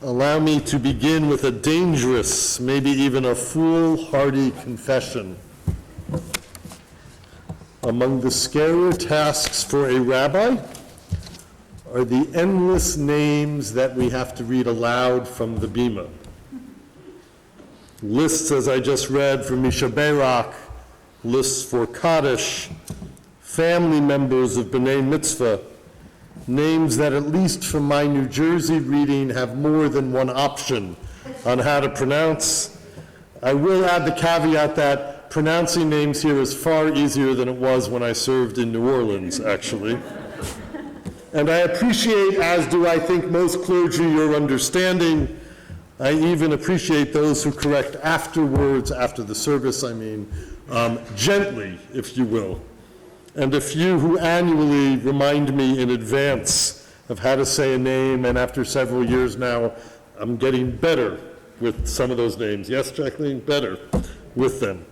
Allow me to begin with a dangerous, maybe even a foolhardy confession. Among the scarier tasks for a rabbi are the endless names that we have to read aloud from the Bima. Lists, as I just read, for Misha Berak, lists for Kaddish, family members of B'nai Mitzvah, names that, at least from my New Jersey reading, have more than one option on how to pronounce. I will add the caveat that pronouncing names here is far easier than it was when I served in New Orleans, actually. And I appreciate, as do I think most clergy, your understanding. I even appreciate those who correct afterwards, after the service, gently, if you will. And a few who annually remind me in advance of how to say a name, and after several years now, I'm getting better with some of those names. Yes, Jacqueline? Better with them.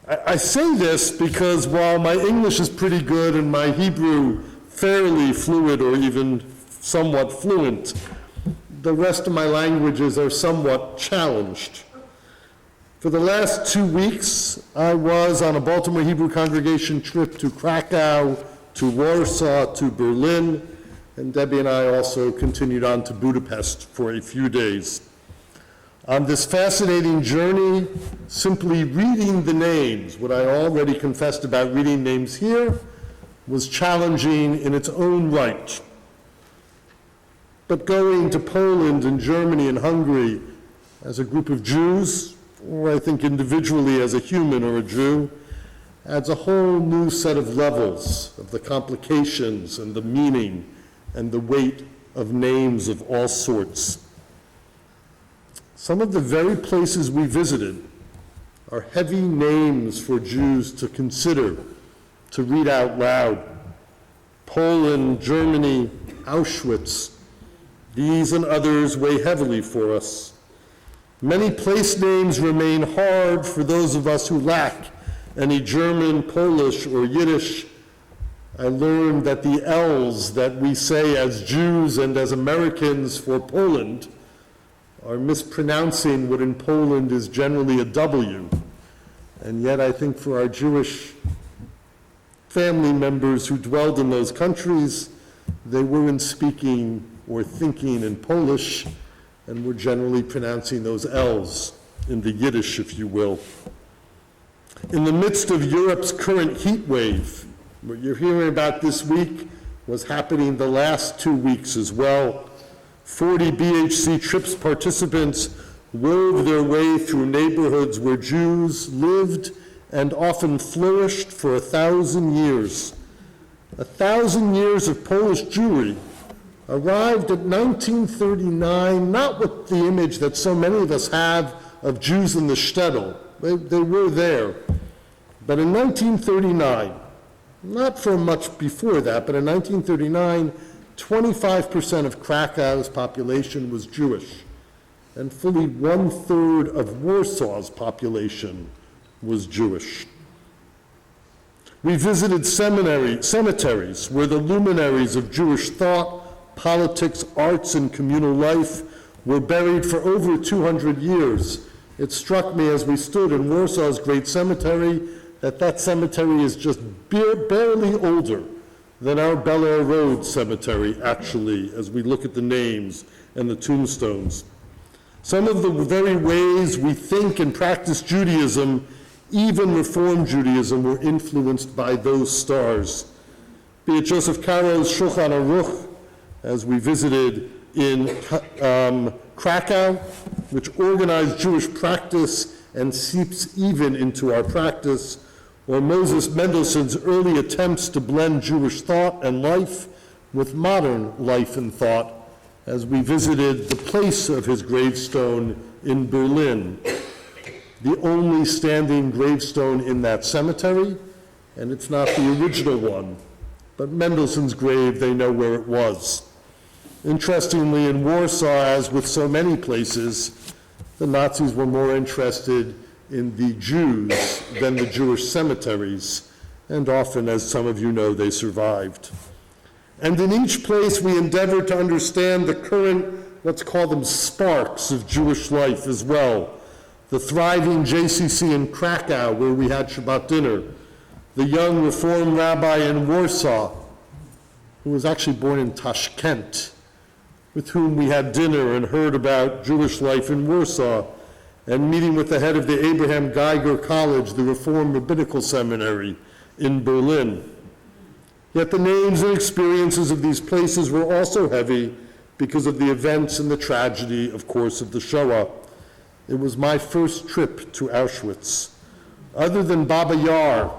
I say this because while my English is pretty good and my Hebrew fairly fluid or even somewhat fluent, the rest of my languages are somewhat challenged. For the last 2 weeks, I was on a Baltimore Hebrew congregation trip to Krakow, to Warsaw, to Berlin, and Debbie and I also continued on to Budapest for a few days. On this fascinating journey, simply reading the names, what I already confessed about reading names here, was challenging in its own right. But going to Poland and Germany and Hungary as a group of Jews, or I think individually as a human or a Jew, adds a whole new set of levels of the complications and the meaning and the weight of names of all sorts. Some of the very places we visited are heavy names for Jews to consider, to read out loud. Poland, Germany, Auschwitz. These and others weigh heavily for us. Many place names remain hard for those of us who lack any German, Polish, or Yiddish. I learned that the L's that we say as Jews and as Americans for Poland are mispronouncing what in Poland is generally a W. And yet I think for our Jewish family members who dwelled in those countries, they weren't speaking or thinking in Polish, and we're generally pronouncing those L's in the Yiddish, if you will. In the midst of Europe's current heat wave, what you're hearing about this week was happening the last 2 weeks as well. 40 BHC TRIPS participants wove their way through neighborhoods where Jews lived and often flourished for 1,000 years. 1,000 years of Polish Jewry arrived at 1939, not with the image that so many of us have of Jews in the shtetl. They were there. But in 1939, not for much before that, but in 1939, 25% of Krakow's population was Jewish, and fully 1/3 of Warsaw's population was Jewish. We visited cemeteries where the luminaries of Jewish thought, politics, arts, and communal life were buried for over 200 years. It struck me as we stood in Warsaw's great cemetery that cemetery is just barely older than our Bel Air Road cemetery, actually, as we look at the names and the tombstones. Some of the very ways we think and practice Judaism, even Reform Judaism, were influenced by those stars. Be it Joseph Caro's Shulchan Aruch, as we visited in Krakow, which organized Jewish practice and seeps even into our practice, or Moses Mendelssohn's early attempts to blend Jewish thought and life with modern life and thought, as we visited the place of his gravestone in Berlin, the only standing gravestone in that cemetery, and it's not the original one, but Mendelssohn's grave, they know where it was. Interestingly, in Warsaw, as with so many places, the Nazis were more interested in the Jews than the Jewish cemeteries, and often, as some of you know, they survived. And in each place we endeavored to understand the current let's call them sparks of Jewish life as well. The thriving JCC in Krakow, where we had Shabbat dinner. The young Reform rabbi in Warsaw, who was actually born in Tashkent, with whom we had dinner and heard about Jewish life in Warsaw, and meeting with the head of the Abraham Geiger College, the Reform Rabbinical Seminary in Berlin. Yet the names and experiences of these places were also heavy because of the events and the tragedy, of course, of the Shoah. It was my first trip to Auschwitz. Other than Baba Yar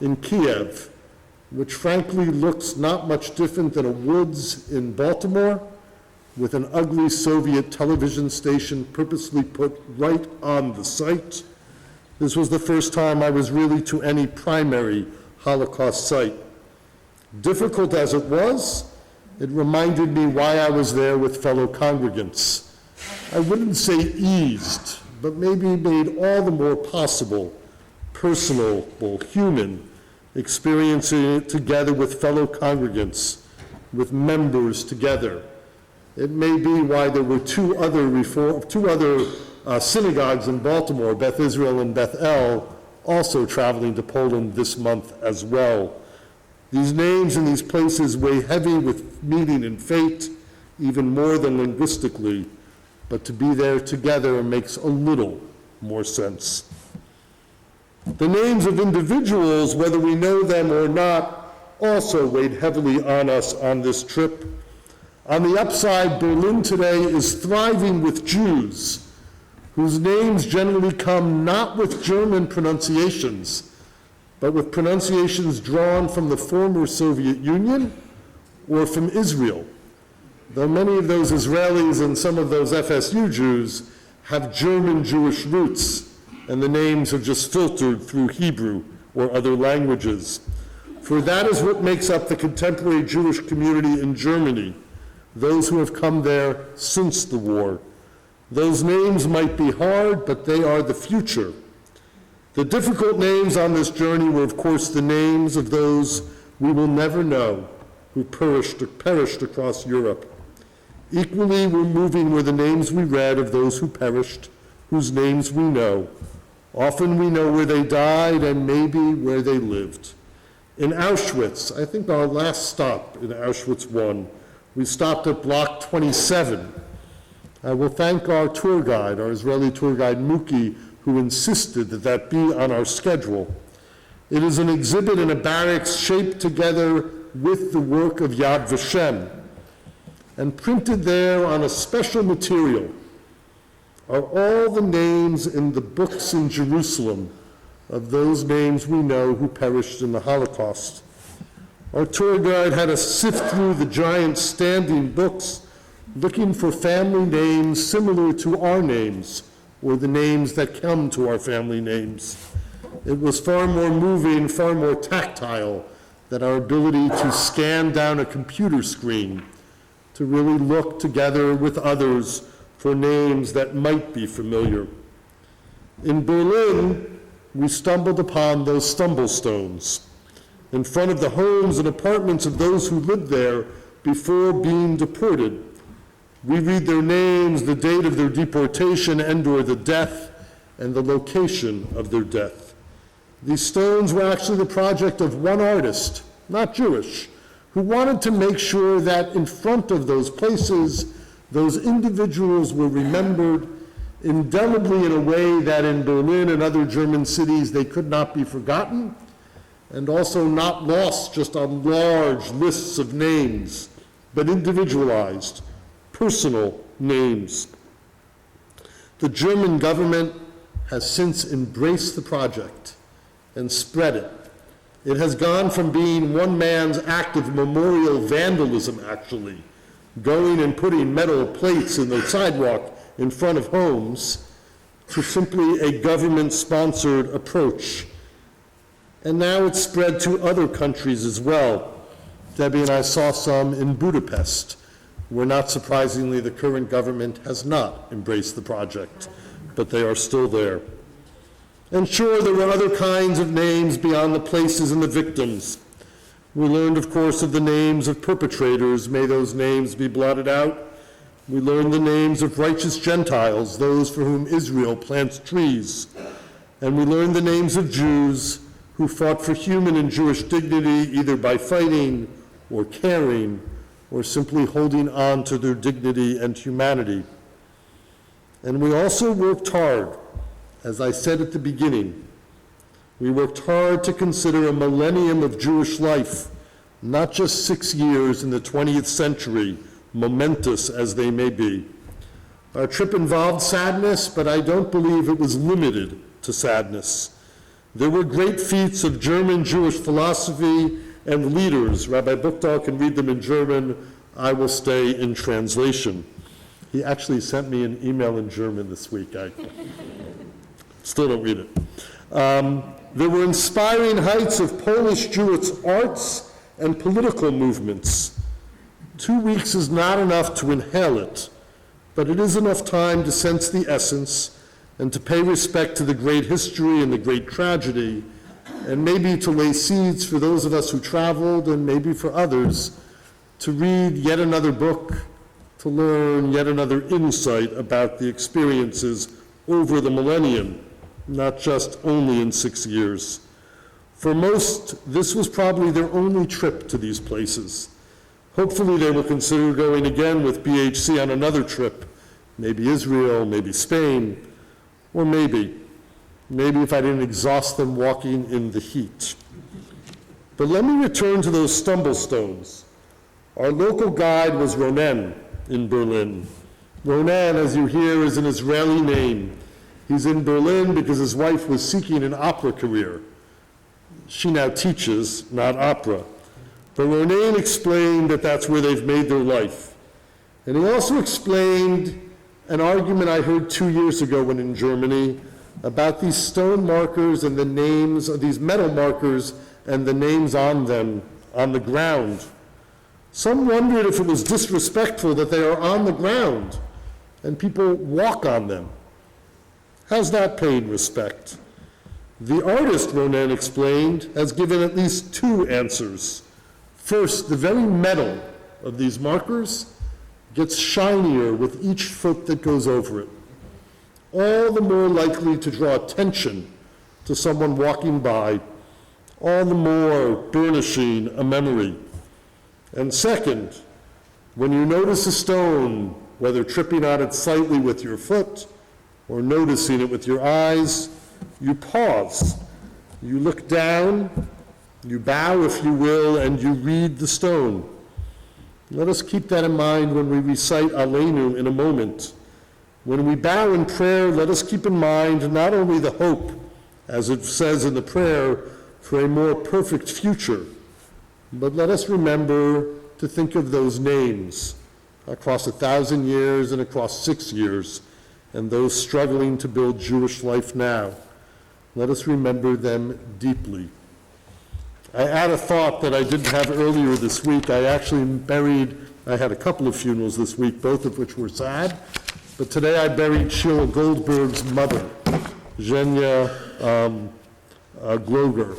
in Kiev, which frankly looks not much different than a woods in Baltimore, with an ugly Soviet television station purposely put right on the site, this was the first time I was really to any primary Holocaust site. Difficult as it was, it reminded me why I was there with fellow congregants. I wouldn't say eased, but maybe made all the more possible, personal, human, experiencing it together with fellow congregants, with members together. It may be why there were two other synagogues in Baltimore, Beth Israel and Beth El, also traveling to Poland this month as well. These names and these places weigh heavy with meaning and fate, even more than linguistically, but to be there together makes a little more sense. The names of individuals, whether we know them or not, also weighed heavily on us on this trip. On the upside, Berlin today is thriving with Jews, whose names generally come not with German pronunciations, but with pronunciations drawn from the former Soviet Union or from Israel, though many of those Israelis and some of those FSU Jews have German Jewish roots, and the names have just filtered through Hebrew or other languages. For that is what makes up the contemporary Jewish community in Germany, those who have come there since the war. Those names might be hard, but they are the future. The difficult names on this journey were, of course, the names of those we will never know who perished across Europe. Equally, we're moving were the names we read of those who perished, whose names we know. Often we know where they died and maybe where they lived. In Auschwitz, I think our last stop in Auschwitz I, we stopped at block 27. I will thank our tour guide, our Israeli tour guide Muki, who insisted that that be on our schedule. It is an exhibit in a barracks shaped together with the work of Yad Vashem, and printed there on a special material are all the names in the books in Jerusalem of those names we know who perished in the Holocaust. Our tour guide had us sift through the giant standing books looking for family names similar to our names, or the names that come to our family names. It was far more moving, far more tactile than our ability to scan down a computer screen, to really look together with others for names that might be familiar. In Berlin, we stumbled upon those stumble stones in front of the homes and apartments of those who lived there before being deported. We read their names, the date of their deportation and/or the death, and the location of their death. These stones were actually the project of one artist, not Jewish, who wanted to make sure that in front of those places, those individuals were remembered indelibly in a way that in Berlin and other German cities they could not be forgotten, and also not lost just on large lists of names, but individualized, personal names. The German government has since embraced the project and spread it. It has gone from being one man's act of memorial vandalism, actually, going and putting metal plates in the sidewalk in front of homes, to simply a government-sponsored approach. And now it's spread to other countries as well. Debbie and I saw some in Budapest, where not surprisingly the current government has not embraced the project, but they are still there. And sure, there were other kinds of names beyond the places and the victims. We learned, of course, of the names of perpetrators. May those names be blotted out. We learn the names of righteous Gentiles, those for whom Israel plants trees. And we learn the names of Jews who fought for human and Jewish dignity, either by fighting or caring or simply holding on to their dignity and humanity. And we also worked hard, as I said at the beginning. We worked hard to consider a millennium of Jewish life, not just 6 years in the 20th century, momentous as they may be. Our trip involved sadness, but I don't believe it was limited to sadness. There were great feats of German Jewish philosophy and leaders. Rabbi Buchdahl can read them in German. I will stay in translation. He actually sent me an email in German this week. I still don't read it. There were inspiring heights of Polish Jewish arts and political movements. 2 weeks is not enough to inhale it, but it is enough time to sense the essence and to pay respect to the great history and the great tragedy, and maybe to lay seeds for those of us who traveled, and maybe for others, to read yet another book, to learn yet another insight about the experiences over the millennium, not just only in 6 years. For most, this was probably their only trip to these places. Hopefully they will consider going again with BHC on another trip, maybe Israel, maybe Spain, or maybe if I didn't exhaust them walking in the heat. But let me return to those stumble stones. Our local guide was Ronen in Berlin. Ronen, as you hear, is an Israeli name. He's in Berlin because his wife was seeking an opera career. She now teaches, not opera. But Ronen explained that that's where they've made their life. And he also explained an argument I heard 2 years ago when in Germany about these stone markers and the names of these metal markers and the names on them on the ground. Some wondered if it was disrespectful that they are on the ground and people walk on them. How's that paying respect? The artist, Ronen explained, has given at least 2 answers. First, the very metal of these markers gets shinier with each foot that goes over it, all the more likely to draw attention to someone walking by, all the more burnishing a memory. And second, when you notice a stone, whether tripping on it slightly with your foot or noticing it with your eyes, you pause, you look down, you bow if you will, and you read the stone. Let us keep that in mind when we recite Aleinu in a moment. When we bow in prayer, let us keep in mind not only the hope, as it says in the prayer, for a more perfect future, but let us remember to think of those names across 1,000 years and across 6 years, and those struggling to build Jewish life now. Let us remember them deeply. I add a thought that I didn't have earlier this week. I had a couple of funerals this week, both of which were sad, but today I buried Sheila Goldberg's mother, Zhenya Gloger.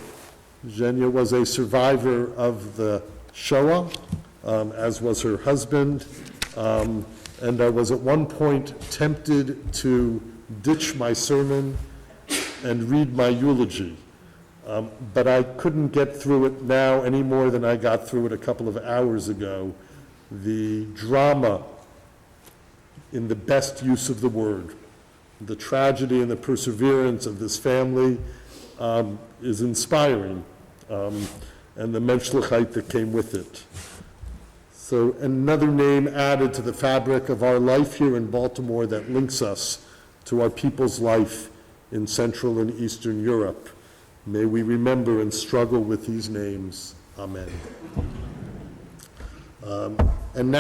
Zhenya was a survivor of the Shoah, as was her husband, and I was at one point tempted to ditch my sermon and read my eulogy. But I couldn't get through it now any more than I got through it a couple of hours ago. The drama, in the best use of the word, the tragedy and the perseverance of this family is inspiring, and the menschlichkeit that came with it. So another name added to the fabric of our life here in Baltimore that links us to our people's life in Central and Eastern Europe. May we remember and struggle with these names. Amen. And now